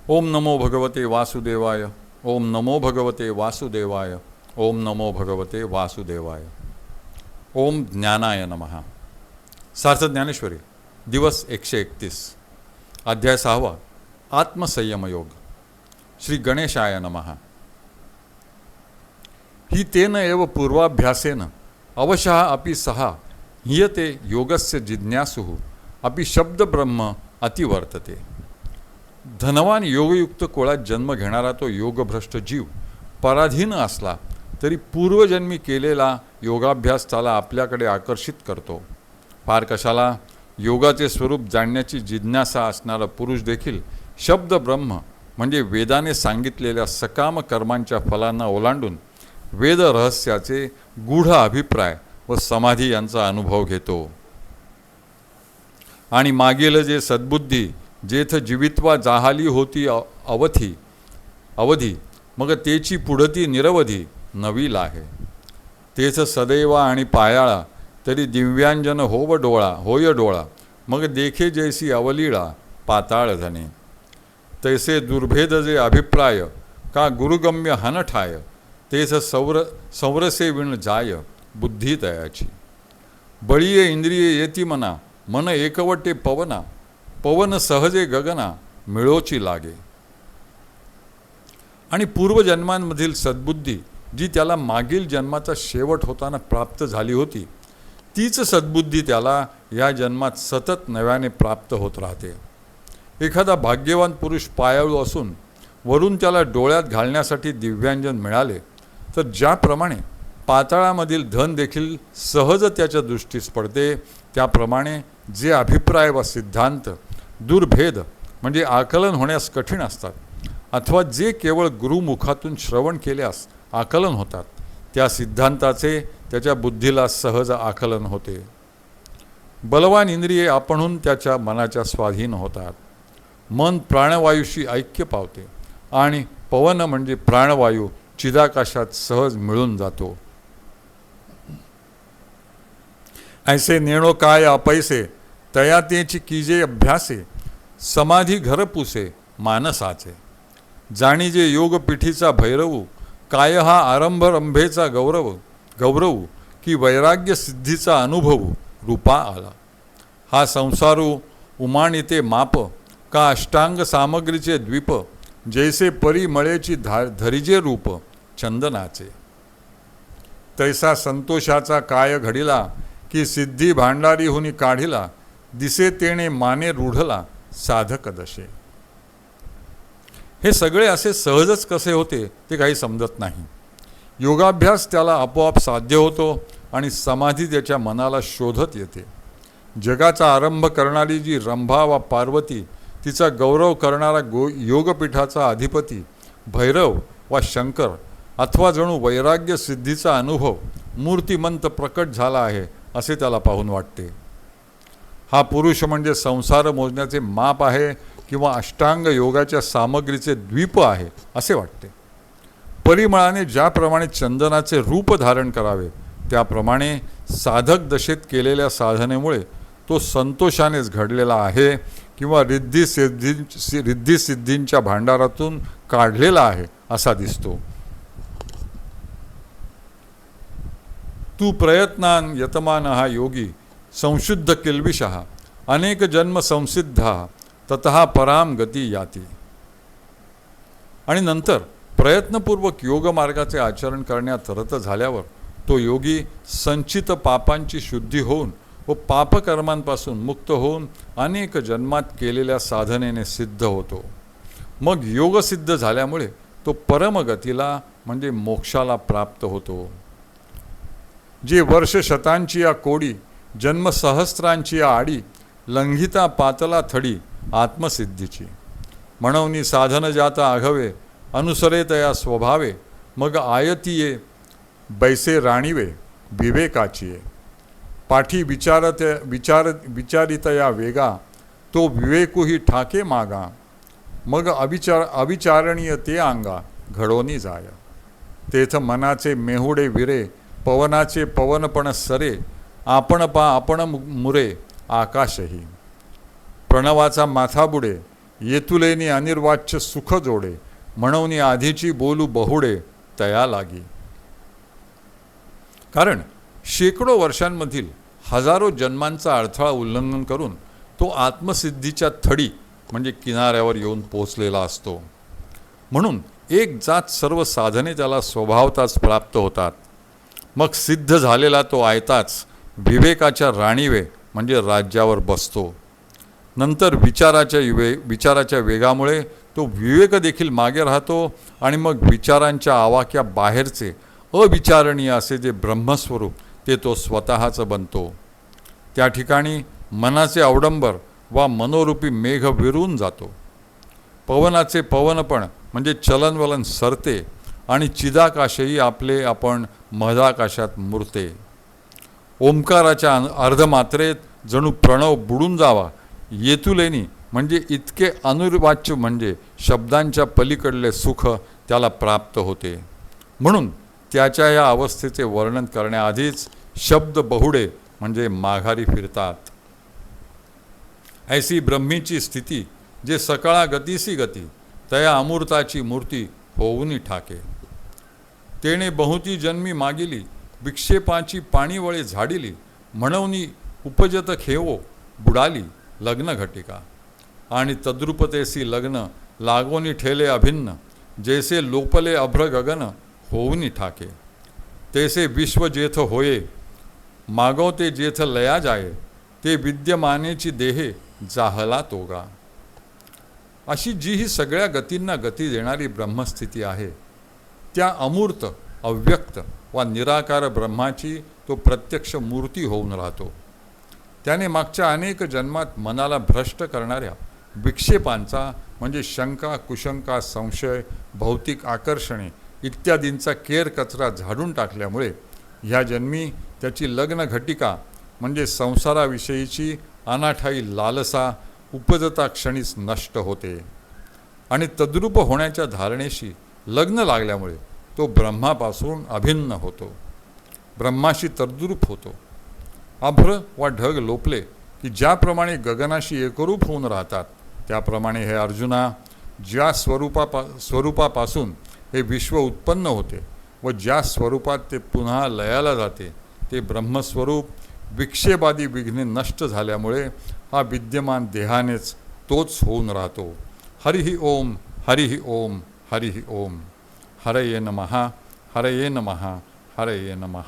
ओम नमो भगवते वासुदेवाय. ओम नमो भगवते वासुदेवाय. ओम नमो भगवते वासुदेवाय. ओम ज्ञानाय नमः. सार्थ ज्ञानेश्वरी दिवस 131. अध्याय 6. आत्मसंयम योग. श्री गणेशाय नमः. हि तेन एव पूर्वाभ्यासेन अवशः अपि सहा हीयते योगस्य जिज्ञासुः अपि शब्द ब्रह्म अतिवर्तते. धनवान योगयुक्त कुळात जन्म घेणारा तो योगभ्रष्ट जीव पराधीन असला तरी पूर्वजन्मी केलेला योगाभ्यास त्याला आपल्याकडे आकर्षित करतो. फार कशाला योगाचे स्वरूप जाणण्याची जिज्ञासा असणारा पुरुष देखील शब्द ब्रह्म म्हणजे वेदाने सांगितलेल्या सकाम कर्मांच्या फलांना ओलांडून वेद रहस्याचे गूढ अभिप्राय व समाधी यांचा अनुभव घेतो. आणि मागील जे सद्बुद्धी जेथ जीवित्वा जाहाली होती अवधी मग तेची पुढती निरवधी नवील आहे. तेथ सदैव आणि पायाळा तरी दिव्यांजन होय डोळा मग देखे जैसी अवलीळा पाताळ धने. तैसे दुर्भेद जे अभिप्राय का गुरुगम्य हन ठाय तेथ संवरसे विण जाय बुद्धी तयाची. बळीये इंद्रिये येती मना मन एकवटे पवना पवन सहजे गगना मिळोची लागे. आणि पूर्वजन्मांमधील सद्बुद्धी जी त्याला मागील जन्माचा शेवट होताना प्राप्त झाली होती तीच सद्बुद्धी त्याला या जन्मात सतत नव्याने प्राप्त होत राहते. एखादा भाग्यवान पुरुष पायाळू असून वरून त्याला डोळ्यात घालण्यासाठी दिव्यांजन मिळाले तर ज्याप्रमाणे पाताळामधील धन देखील सहज त्याच्या दृष्टीस पडते त्याप्रमाणे जे अभिप्राय व सिद्धांत दुर्भेद म्हणजे आकलन होण्यास कठीण असतात अथवा जे केवळ गुरुमुखातून श्रवण केल्यास आकलन होतात त्या सिद्धांताचे त्याच्या बुद्धीला सहज आकलन होते. बलवान इंद्रिये आपणहून त्याच्या मनाच्या स्वाधीन होतात. मन प्राणवायूशी ऐक्य पावते आणि पवन म्हणजे प्राणवायू चिदाकाशात सहज मिळून जातो. ऐसे नेणो काय अपैसे तया तेची कीजे अभ्यासे समाधी घर पुसे मानसाचे. जाणी जे योग पिठीचा भैरवू काय हा आरंभ रंभेचा गौरव की वैराग्य सिद्धीचा अनुभव रूपा आला. हा संसारू उमाणिते माप का अष्टांग सामग्रीचे द्वीप जैसे परी मळेची धरिजे रूप चंदनाचे. तैसा संतोषाचा काय घडिला की सिद्धी भांडारी हुनी काढिला दिसे तेणे माने रूढला साधक दशे. हे सगळे असे सहजच कसे होते ते काही समजत नाही. योगाभ्यास त्याला आपोआप साध्य होतो आणि समाधी त्याच्या मनाला शोधत येते. जगाचा आरंभ करणारी जी रंभा वा पार्वती तिचा गौरव करणारा योगपीठाचा अधिपती भैरव वा शंकर अथवा जणू वैराग्य सिद्धीचा अनुभव मूर्तिमंत प्रकट झाला आहे असे त्याला पाहून वाटते. हा पुरुष म्हणजे संसार मोजण्याचे माप आहे किंवा अष्टांग योगाच्या सामग्रीचे द्वीप आहे असे वाटते. परिमळाने ज्याप्रमाणे चंदनाचे रूप धारण करावे त्याप्रमाणे साधक दशेत केलेल्या साधनेमुळे तो संतोषानेच घडलेला आहे किंवा रिद्धी सिद्धींच्या भांडारातून काढलेला आहे असा दिसतो. तू प्रयत्नान यतमान हा योगी संशुद्ध किल्बिषः अनेक जन्म संसिद्धा ततः पराम गती याती. आणि नंतर प्रयत्नपूर्वक योगमार्गाचे आचरण करण्यात रत झाल्यावर तो योगी संचित पापांची शुद्धी होऊन व पापकर्मांपासून मुक्त होऊन अनेक जन्मात केलेल्या साधनेने सिद्ध होतो. मग योगसिद्ध झाल्यामुळे तो परमगतीला म्हणजे मोक्षाला प्राप्त होतो. जे वर्ष शतांची या कोडी जन्मसहस्रांची या आडी लंघिता पातला थडी आत्मसिद्धीची. म्हणून साधन जाता आघवे अनुसरे तया स्वभावे मग आयतीये बैसे राणीवे विवेकाचिये. पाठी विचारितया वेगा तो विवेकूही ठाके मागा मग अविचारणीय ते अंगा घडोनी जाय. तेथ मनाचे मेहुडे विरे पवनाचे पवनपण सरे आपण मुरे आकाशही. प्रणवाचा माथा बुडे येतुलेनी अनिर्वाच्य सुख जोडे, म्हणून आधीची बोलू बहुडे तया लागी. कारण शेकडो वर्षांमधील हजारो जन्मांचा अडथळा उल्लंघन करून तो आत्मसिद्धीच्या थडी म्हणजे किनाऱ्यावर येऊन पोचलेला असतो. म्हणून एक जात सर्व साधने त्याला स्वभावताच प्राप्त होतात. मग सिद्ध झालेला तो आयताच विवेकाच्या राणीवे म्हणजे राज्यावर बसतो. नंतर विचाराच्या वेगामुळे तो विवेक देखील मागे राहतो आणि मग विचारांच्या आवाक्या बाहेरचे अविचारणीय असे जे ब्रह्मस्वरूप ते तो स्वतःच बनतो. त्या ठिकाणी मनाचे अवडंबर वा मनोरूपी मेघ विरून जातो. पवनाचे पवनपण म्हणजे चलनवलन सरते आणि चिदाकाशही आपले आपण मधाकाशात मुरते. ओंकाराच्या अर्धमात्रेत जणू प्रणव बुडून जावा. येतुलेनी म्हणजे इतके अनुर्वाच्य म्हणजे शब्दांच्या पलीकडले सुख त्याला प्राप्त होते. म्हणून त्याच्या या अवस्थेचे वर्णन करण्याआधीच शब्द बहुडे म्हणजे माघारी फिरतात. ऐसी ब्रह्मीची स्थिती जे सकळा गतीसी गती, तया अमूर्ताची मूर्ती होऊनी ठाके. तेणे बहुती जन्मी मागिली, विक्षेपाची पाणीवळे झाडिली, म्हणूनी उपजत खेवो बुडाली लग्न घटिका. आणि तद्रुपतेसी लग्न लागोनी ठेले अभिन्न, जैसे लोपले अभ्र गगन होऊनी ठाके. तैसे विश्व जेथ होये मागवते जेथ लया जाये, ते विद्यमानेची देहे जाहला तोगा. अशी जी ही सगळ्या गतींना गती देणारी ब्रह्मस्थिती आहे, त्या अमूर्त अव्यक्त वा निराकार ब्रह्माची तो प्रत्यक्ष मूर्ती होऊन राहतो. त्याने मागच्या अनेक जन्मात मनाला भ्रष्ट करणाऱ्या विक्षेपांचा म्हणजे शंका, कुशंका, संशय, भौतिक आकर्षणे इत्यादींचा केर कचरा झाडून टाकल्यामुळे ह्या जन्मी त्याची लग्न घटिका म्हणजे संसाराविषयीची अनाठाई लालसा उपजता क्षणीच नष्ट होते. आणि तद्रूप होण्याच्या धारणेशी लग्न लागल्यामुळे तो ब्रह्मापासून अभिन्न होतो, ब्रह्माशी तद्रूप होतो. अभ्र वा ढग लोपले की ज्याप्रमाणे गगनाशी एकरूप होऊन राहतात, त्याप्रमाणे हे अर्जुना ज्या स्वरूपापासून हे विश्व उत्पन्न होते व ज्या स्वरूपात ते पुन्हा लयाला जाते, ते ब्रह्मस्वरूप विक्षेपादी विघ्ने नष्ट झाल्यामुळे हा विद्यमान देहानेच तोच होऊन राहतो. हरिहि ओम, हरिहि ओम, हरिहि ओम. हरये नमः, हरये नमः, हरये नमः.